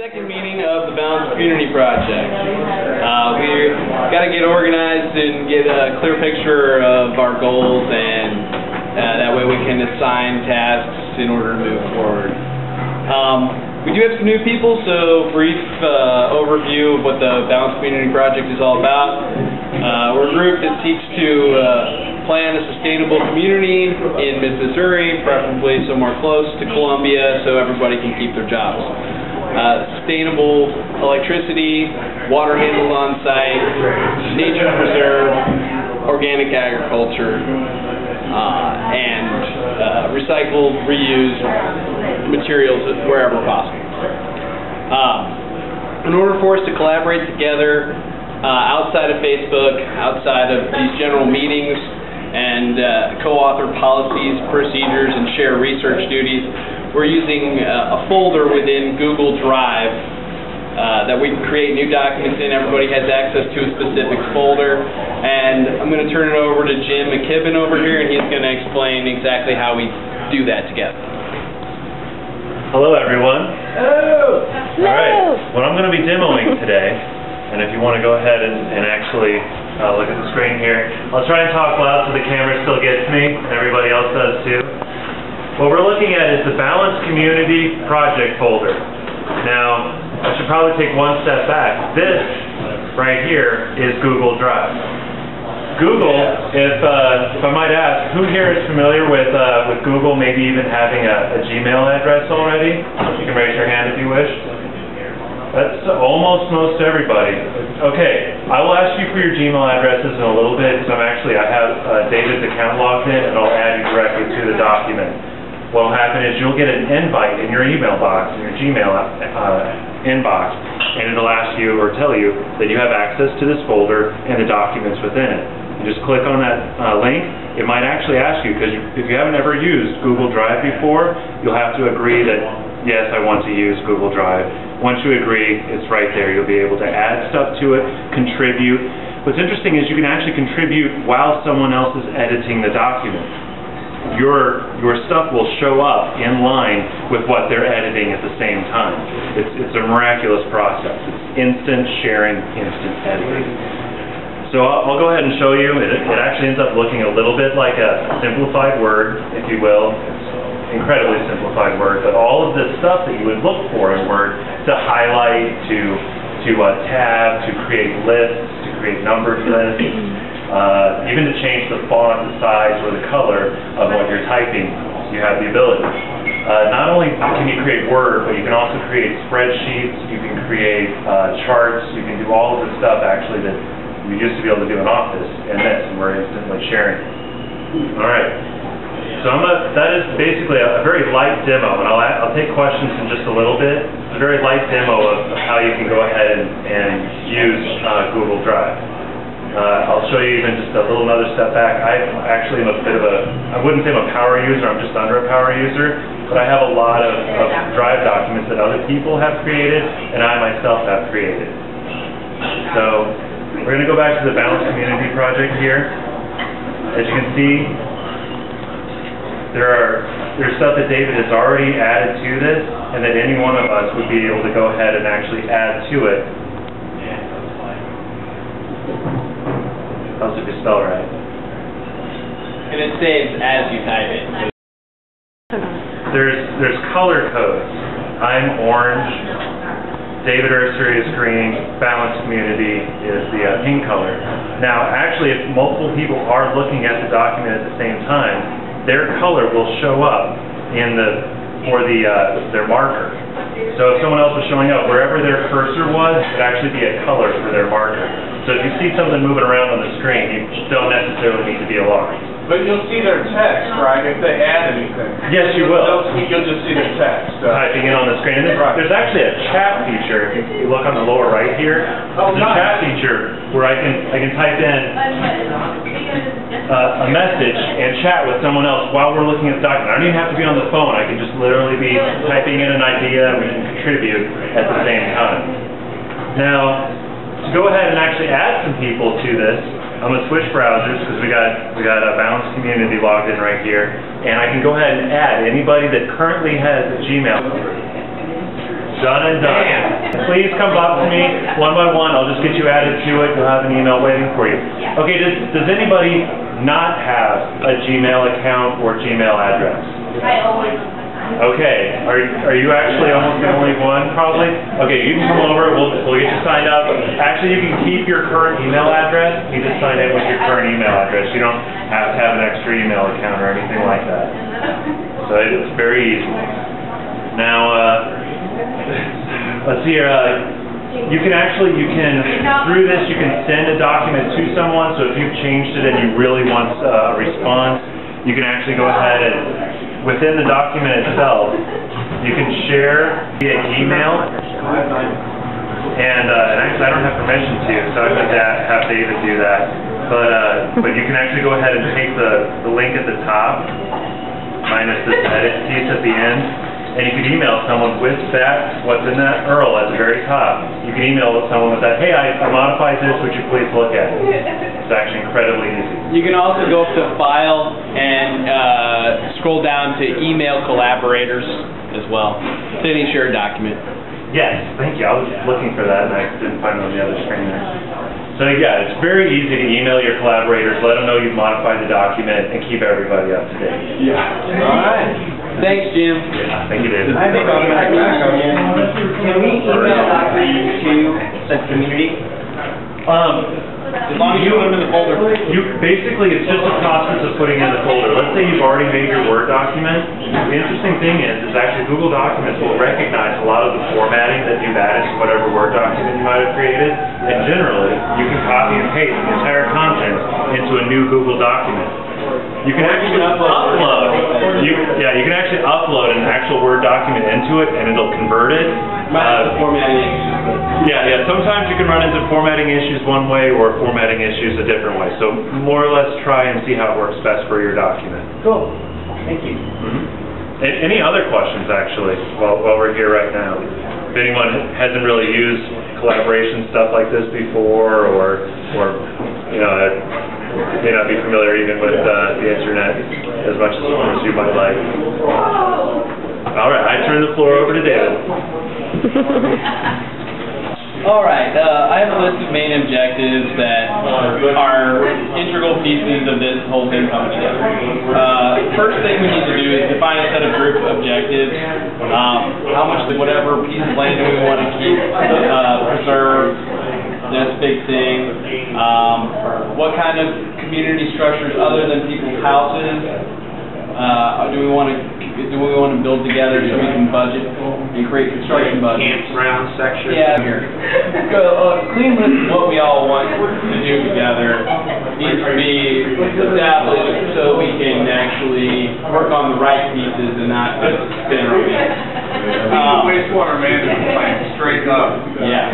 Second meeting of the Balanced Community Project. We've got to get organized and get a clear picture of our goals, and that way we can assign tasks in order to move forward. We do have some new people, so brief overview of what the Balanced Community Project is all about. We're a group that seeks to plan a sustainable community in mid-Missouri, preferably somewhere close to Columbia so everybody can keep their jobs. Sustainable electricity, water handled on site, nature preserve, organic agriculture, and recycled, reused materials wherever possible. In order for us to collaborate together outside of Facebook, outside of these general meetings, and co-author policies, procedures, and share research duties, we're using a folder within Google Drive that we can create new documents in. Everybody has access to a specific folder, and I'm going to turn it over to Jim McKibben over here, and he's going to explain exactly how we do that together. Hello, everyone. Hello. All right. What I'm going to be demoing today, and if you want to go ahead and actually look at the screen here, I'll try and talk loud so the camera still gets me, and everybody else does too. What we're looking at is the Balanced Community Project folder. Now, I should probably take one step back. This right here is Google Drive. Google, if I might ask, who here is familiar with Google maybe even having a Gmail address already? You can raise your hand if you wish. That's almost most everybody. Okay, I will ask you for your Gmail addresses in a little bit, because I have David's account logged in, and I'll add you directly to the document. What will happen is you'll get an invite in your email box, in your Gmail inbox, and it'll ask you or tell you that you have access to this folder and the documents within it. You just click on that link. It might actually ask you, because if you haven't ever used Google Drive before, you'll have to agree that, yes, I want to use Google Drive. Once you agree, it's right there. You'll be able to add stuff to it, contribute. What's interesting is you can actually contribute while someone else is editing the document. Your stuff will show up in line with what they're editing at the same time. It's a miraculous process. It's instant sharing, instant editing. So I'll go ahead and show you. It actually ends up looking a little bit like a simplified Word, if you will. It's an incredibly simplified Word, but all of this stuff that you would look for in Word to highlight, to tab, to create lists, to create numbered lists, even to change the font, the size, or the color of what you're typing, you have the ability. Not only can you create Word, but you can also create spreadsheets, you can create charts, you can do all of the stuff actually that you used to be able to do in Office and this, and we're instantly sharing. Alright, so that is basically a very light demo, and I'll take questions in just a little bit. It's a very light demo of how you can go ahead and use Google Drive. I'll show you even just another step back. I actually am a bit of I wouldn't say I'm a power user, I'm just under a power user, but I have a lot of Drive documents that other people have created, and I myself have created. So, we're going to go back to the Balanced Community Project here. As you can see, there's stuff that David has already added to this, and that any one of us would be able to go ahead and actually add to it. How's it be spelled right? And it saves as you type it. There's color codes. I'm orange, David Ursery is green, Balanced Community is the pink color. Now, actually, if multiple people are looking at the document at the same time, their color will show up in their marker. So if someone else was showing up, wherever their cursor was, it would actually be a color for their marker. So if you see something moving around on the screen, you don't necessarily need to be alarmed. But you'll see their text, right, if they add anything. Yes, you will. You'll just see their text. Typing in on the screen. And there's actually a chat feature. If you look on the lower right here, there's a chat feature where I can type in a message and chat with someone else while we're looking at the document. I don't even have to be on the phone. I can just literally be typing in an idea, and we can contribute at the same time. Now, to go ahead and actually add some people to this, I'm going to switch browsers because we got a Balanced Community logged in right here, and I can go ahead and add anybody that currently has a Gmail. Done and done. Please come up to me one by one. I'll just get you added to it. You'll have an email waiting for you. Okay, does anybody not have a Gmail account or Gmail address? I always. Okay, are you actually almost the only one, probably? Okay, you can come over, we'll get you signed up. Actually, you can keep your current email address. You just sign in with your current email address. You don't have to have an extra email account or anything like that. So it's very easy. Now, let's see here. Through this, you can send a document to someone, so if you've changed it and you really want a response, you can actually go ahead and, within the document itself, you can share via email, and actually I don't have permission to, so I have to have David do that, but you can actually go ahead and take the link at the top, minus this edit piece at the end, and you can email someone with that, what's in that URL at the very top. You can email someone with that, hey, I modified this, would you please look at it? It's actually incredibly easy. You can also go up to File and scroll down to Email Collaborators as well. It's any shared document. Yes, thank you. I was looking for that and I didn't find it on the other screen there. So yeah, it's very easy to email your collaborators, let them know you've modified the document, and keep everybody up to date. Yeah. All right. Thanks, Jim. Thank you, David. I think I'll back on you. Can we email documents to the community? As long as you put them in the folder. Basically, it's just a process of putting in the folder. Let's say you've already made your Word document. The interesting thing is actually Google Documents will recognize a lot of the formatting that you've added to whatever Word document you might have created, and generally, you can copy and paste the entire content into a new Google document. You can actually upload. You can actually upload an actual Word document into it, and it'll convert it. Formatting issues. Yeah. Sometimes you can run into formatting issues one way or formatting issues a different way. So more or less try and see how it works best for your document. Cool. Thank you. Any other questions, actually, while we're here right now? If anyone hasn't really used collaboration stuff like this before, or may not be familiar even with the internet as much as you might like. All right, I turn the floor over to David. All right, I have a list of main objectives that are integral pieces of this whole thing coming together. First thing we need to do is define a set of group objectives. How much, whatever piece of land do we want to keep, preserve? That's a big thing. What kind of community structures other than people's houses do we want to build together so we can budget and create construction budgets? Campground section. Yeah, here. Clean list of what we all want to do together needs to be established so we can actually work on the right pieces and not just spin our wheels. Wastewater management plan, straight up. Yeah.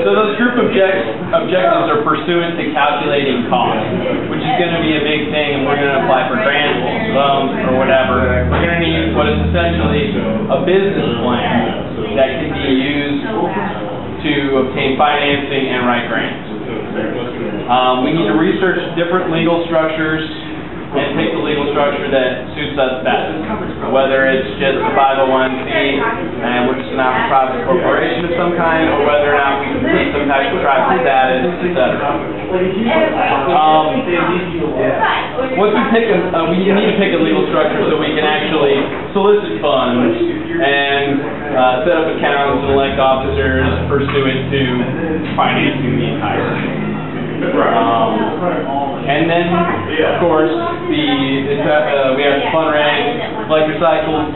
So those group objectives are pursuant to calculating costs, which is going to be a big thing, and we're going to apply for grants, loans, or whatever. We're going to need what is essentially a business plan that can be used to obtain financing and write grants. We need to research different legal structures and pick the legal structure that suits us best. Whether it's just a 501c and we're just a not-for-profit corporation of some kind, or whether or not we can put some type of tribal status, etc. Once we pick we need to pick a legal structure so we can actually solicit funds and set up accounts and elect officers pursuant to financing the entire thing. And then, of course, we have to fundraise, like recycled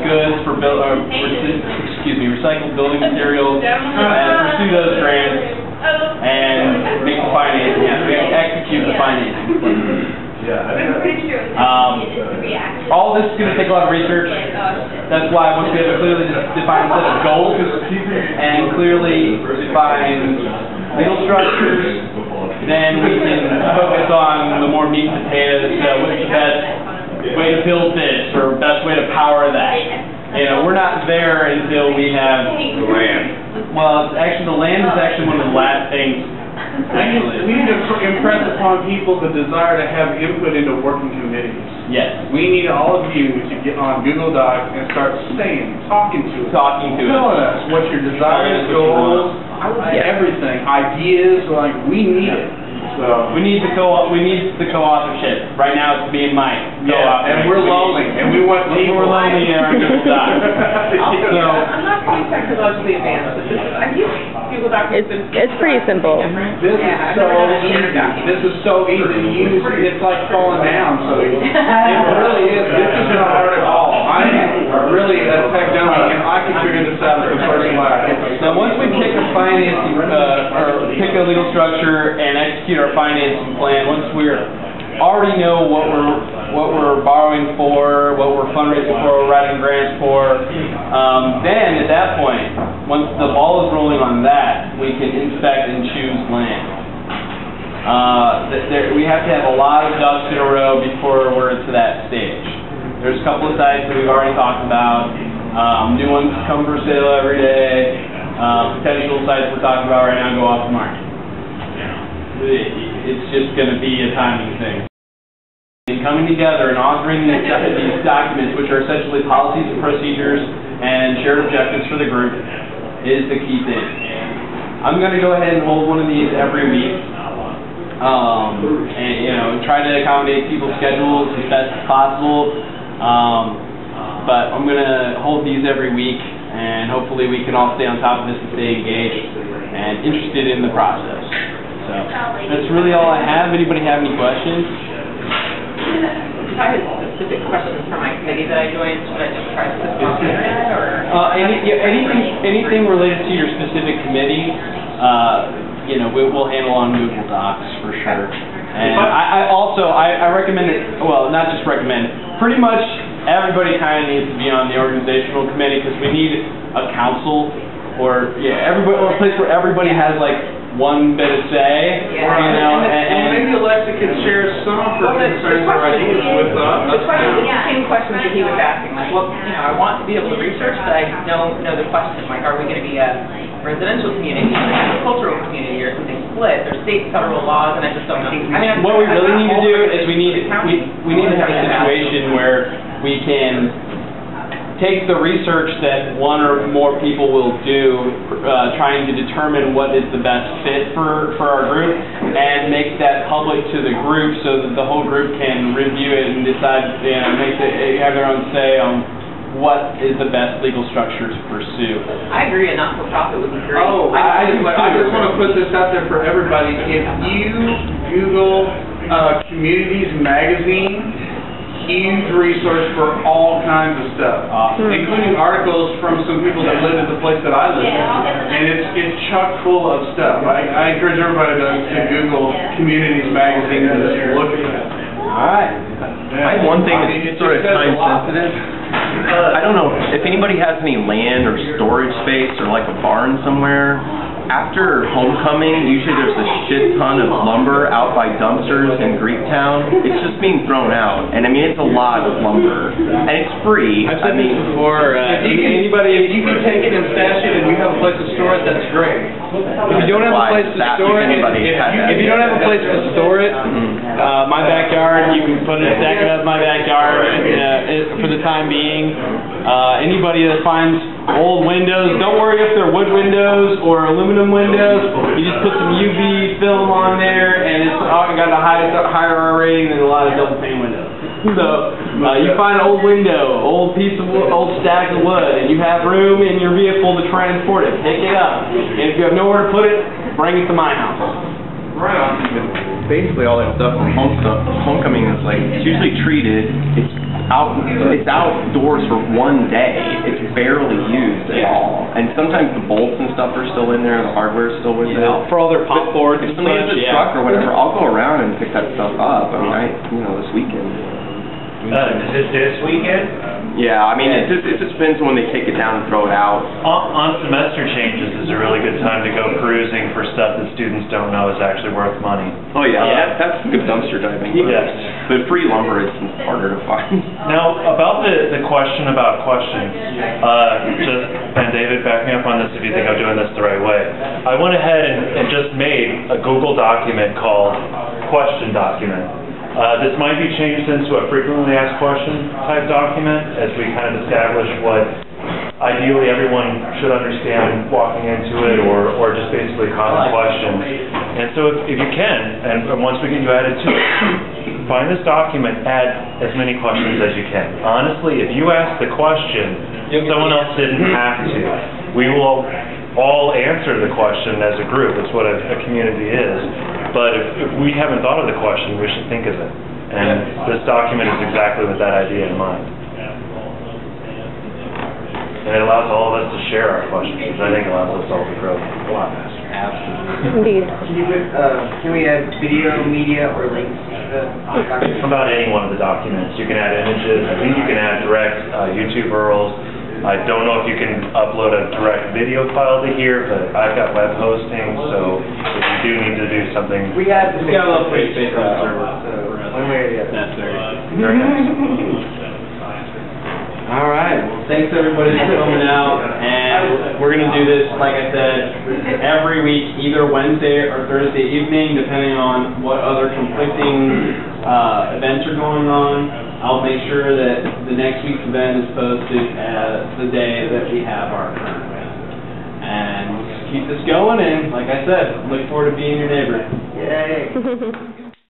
goods for recycled building materials, and pursue those grants and make the financing. Execute the financing. All this is going to take a lot of research. That's why once we have a clearly defined set of goals and clearly defined legal structures, then we can focus on the more meat and potatoes. What's the best way to build this, or best way to power that? We're not there until we have The land. Well, actually, the land is actually one of the last things Excellent. We need to impress upon people the desire to have input into working committees. Yes. We need all of you to get on Google Docs and start talking to us. Telling us what your desires, goals, everything, ideas, like, we need it. So We need the co-authorship. Right now it's me and Mike. yeah, and we're lonely, and we want people. We're lonely in our Google Docs. So, I'm not quite technologically advanced, but this is, I use Google Docs. It's pretty simple. this is so easy to use. It's like falling down so easy. It really is. This is not hard at all. I'm really a tech dummy, and I can figure this out at the first laugh. So once we pick a financing, or pick a legal structure and execute our financing plan, once we already know what we're borrowing for, what we're fundraising for, we're writing grants for, then at that point, once the ball is rolling on that, we can inspect and choose land. We have to have a lot of ducks in a row before we're to that stage. There's a couple of sites that we've already talked about. New ones come for sale every day. Potential sites we're talking about right now go off the market. It's just going to be a timing thing. And coming together and authoring these documents, which are essentially policies and procedures and shared objectives for the group, is the key thing. I'm going to go ahead and hold one of these every week. And try to accommodate people's schedules as best as possible. But I'm going to hold these every week, and hopefully we can all stay on top of this and stay engaged and interested in the process. So that's really all I have. Anybody have any questions? I had specific questions for my committee that I joined. Should I just try to put them on the internet, or? Anything related to your specific committee, we'll handle on Google Docs for sure. And I recommend it, well, not just recommend, pretty much everybody kind of needs to be on the organizational committee, because we need a council or a place where everybody has like one bit of say, and maybe Alexa can share some of her concerns or ideas with us. The same questions that he was asking, like, well, I want to be able to research, but I don't know the question, like, are we going to be a residential community, an agricultural community, or something split? There's state, federal laws, and I just don't know. What we really need to do is we need to have a situation where we can take the research that one or more people will do, trying to determine what is the best fit for our group, and make that public to the group so that the whole group can review it and decide, have their own say on what is the best legal structure to pursue. I agree, a not-for-profit would be great. I just want to put this out there for everybody. If you Google Communities Magazine, huge resource for all kinds of stuff, including articles from some people that live at the place that I live in, and it's chock full of stuff. I encourage everybody to Google Communities Magazine and just look at that. All right. I have one thing that's sort of time sensitive. I don't know if anybody has any land or storage space or like a barn somewhere. After homecoming, usually there's a shit ton of lumber out by dumpsters in Greektown. It's just being thrown out, and I mean it's a lot of lumber, and it's free. I've said this before. If you can take it and stash it, and you have a place to store it, that's great. If you don't have a place to store it, my backyard, you can stack it up in my backyard for the time being. Anybody that finds old windows, don't worry if they're wood windows or aluminum windows. You just put some UV film on there, and it's got a higher R rating than a lot of double pane windows. So you find an old window, old piece of wood, old stack of wood, and you have room in your vehicle to transport it, pick it up. And if you have nowhere to put it, bring it to my house. Right on. Basically all that stuff from homecoming is like, it's usually treated, it's outdoors for one day, it's barely used at all. And sometimes the bolts and stuff are still in there, the hardware is still with it. For all their pop boards and such. If somebody has a truck or whatever, I'll go around and pick that stuff up. I mean, this weekend. Is it this weekend? Yeah, I mean, it just depends when they take it down and throw it out. On semester changes is a really good time to go perusing for stuff that students don't know is actually worth money. Oh yeah, that's good dumpster diving. Yes. But free lumber is harder to find. Now, about the question about questions, and David, back me up on this if you think I'm doing this the right way. I went ahead and just made a Google document called Question Document. This might be changed into a frequently asked question type document as we kind of establish what ideally everyone should understand walking into it, or just basically common questions. And so if you can, and once we get you added to it, find this document, add as many questions as you can. Honestly, if you ask the question, someone else didn't have to. We will all answer the question as a group. That's what a community is. But if we haven't thought of the question, we should think of it. And this document is exactly with that idea in mind. And it allows all of us to share our questions, which I think allows us all to grow a lot faster. Absolutely. Indeed. Can we add video, media, or links to the document? About any one of the documents. You can add images. I think you can add direct YouTube URLs. I don't know if you can upload a direct video file to here, but I've got web hosting, so if you do need to do something... We got a little free space on the server. One way or the other. Necessary. Very nice. All right. Well, thanks everybody for coming out, and we're going to do this, like I said, every week, either Wednesday or Thursday evening, depending on what other conflicting events are going on. I'll make sure that the next week's event is posted as the day that we have our current event. And we'll just keep this going, and like I said, look forward to being your neighbor. Yay.